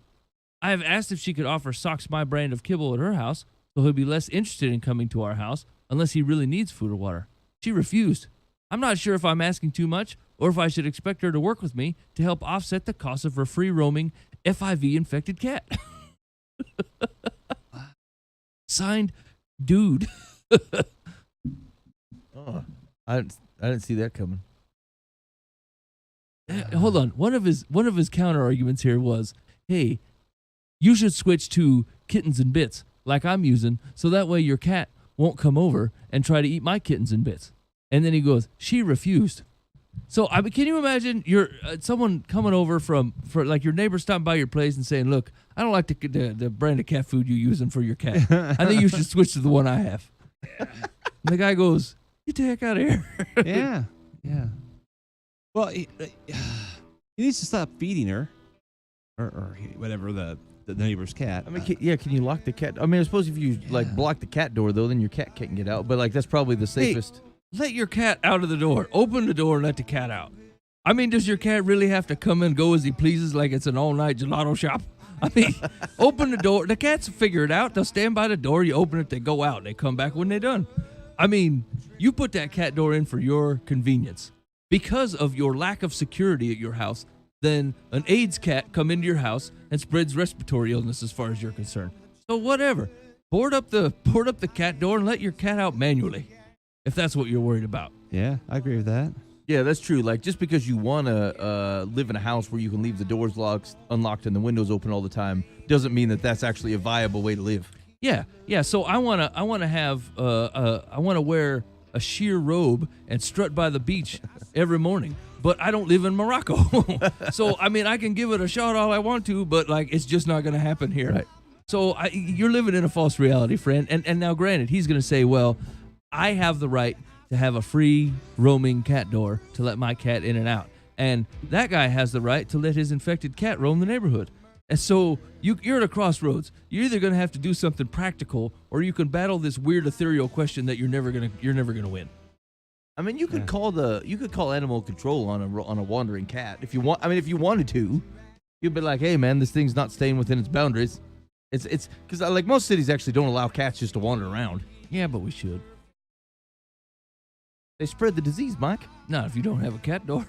I have asked if she could offer Socks my brand of kibble at her house, so he'll be less interested in coming to our house unless he really needs food or water. She refused. I'm not sure if I'm asking too much or if I should expect her to work with me to help offset the cost of her free-roaming FIV-infected cat. Signed, Dude. Oh, I didn't see that coming. Hold on. One of his counter arguments here was, hey, you should switch to kittens and bits like I'm using, so that way your cat won't come over and try to eat my kittens and bits. And then he goes, she refused. So I mean, can you imagine you're someone coming over for like your neighbor stopping by your place and saying, look, I don't like the brand of cat food you're using for your cat. I think you should switch to the one I have. And the guy goes, get the heck out of here. Yeah. Well, he needs to stop feeding her, or whatever the neighbor's cat. I mean, can you lock the cat? I mean, I suppose if you like block the cat door though, then your cat can't get out. But like that's probably the safest. Let your cat out of the door. Open the door and let the cat out. I mean, does your cat really have to come and go as he pleases like it's an all-night gelato shop? I mean, open the door. The cats figure it out. They'll stand by the door. You open it, they go out. They come back when they're done. I mean, you put that cat door in for your convenience. Because of your lack of security at your house, then an AIDS cat come into your house and spreads respiratory illness as far as you're concerned. So whatever. Board up the cat door and let your cat out manually, if that's what you're worried about. Yeah, I agree with that. Yeah, that's true. Like, just because you want to live in a house where you can leave the doors unlocked and the windows open all the time doesn't mean that that's actually a viable way to live. Yeah. So I wanna wear a sheer robe and strut by the beach every morning. But I don't live in Morocco. So, I mean, I can give it a shot all I want to, but, like, it's just not going to happen here. Right. So you're living in a false reality, friend. And now, granted, he's going to say, well, I have the right to have a free roaming cat door to let my cat in and out. And that guy has the right to let his infected cat roam the neighborhood. And so you're at a crossroads. You're either going to have to do something practical, or you can battle this weird ethereal question that you're never gonna win. I mean, you could call animal control on a wandering cat if you want. I mean, if you wanted to, you'd be like, "Hey, man, this thing's not staying within its boundaries." It's because like most cities actually don't allow cats just to wander around. Yeah, but we should. They spread the disease, Mike. Not if you don't have a cat door.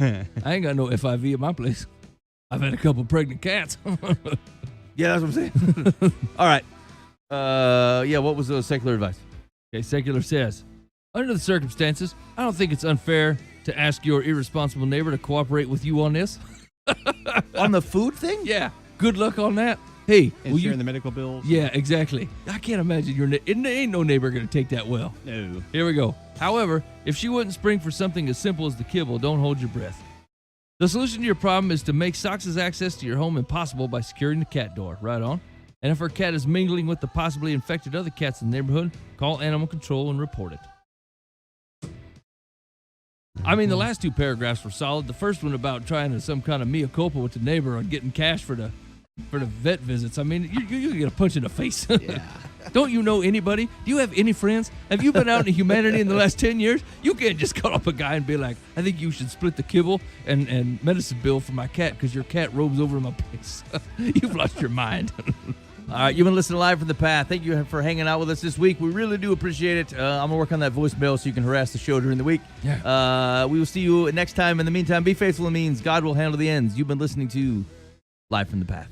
I ain't got no FIV at my place. I've had a couple pregnant cats. Yeah, that's what I'm saying. All right. Yeah, what was the secular advice? Okay, secular says, under the circumstances, I don't think it's unfair to ask your irresponsible neighbor to cooperate with you on this. On the food thing? Yeah. Good luck on that. Hey, And sharing the medical bills. Yeah, exactly. I can't imagine ain't no neighbor going to take that well. No. Here we go. However, if she wouldn't spring for something as simple as the kibble, don't hold your breath. The solution to your problem is to make Sox's access to your home impossible by securing the cat door. Right on. And if her cat is mingling with the possibly infected other cats in the neighborhood, call animal control and report it. I mean, the last two paragraphs were solid. The first one about trying to some kind of mea culpa with the neighbor on getting cash for the vet visits. I mean, you get a punch in the face. Yeah. Don't you know anybody? Do you have any friends? Have you been out in humanity in the last 10 years? You can't just call up a guy and be like, I think you should split the kibble and medicine bill for my cat because your cat roams over my place. You've lost your mind. All right, you've been listening live from the path. Thank you for hanging out with us this week. We really do appreciate it. I'm going to work on that voicemail so you can harass the show during the week. Yeah. We will see you next time. In the meantime, be faithful. It means God will handle the ends. You've been listening to Live from the Path.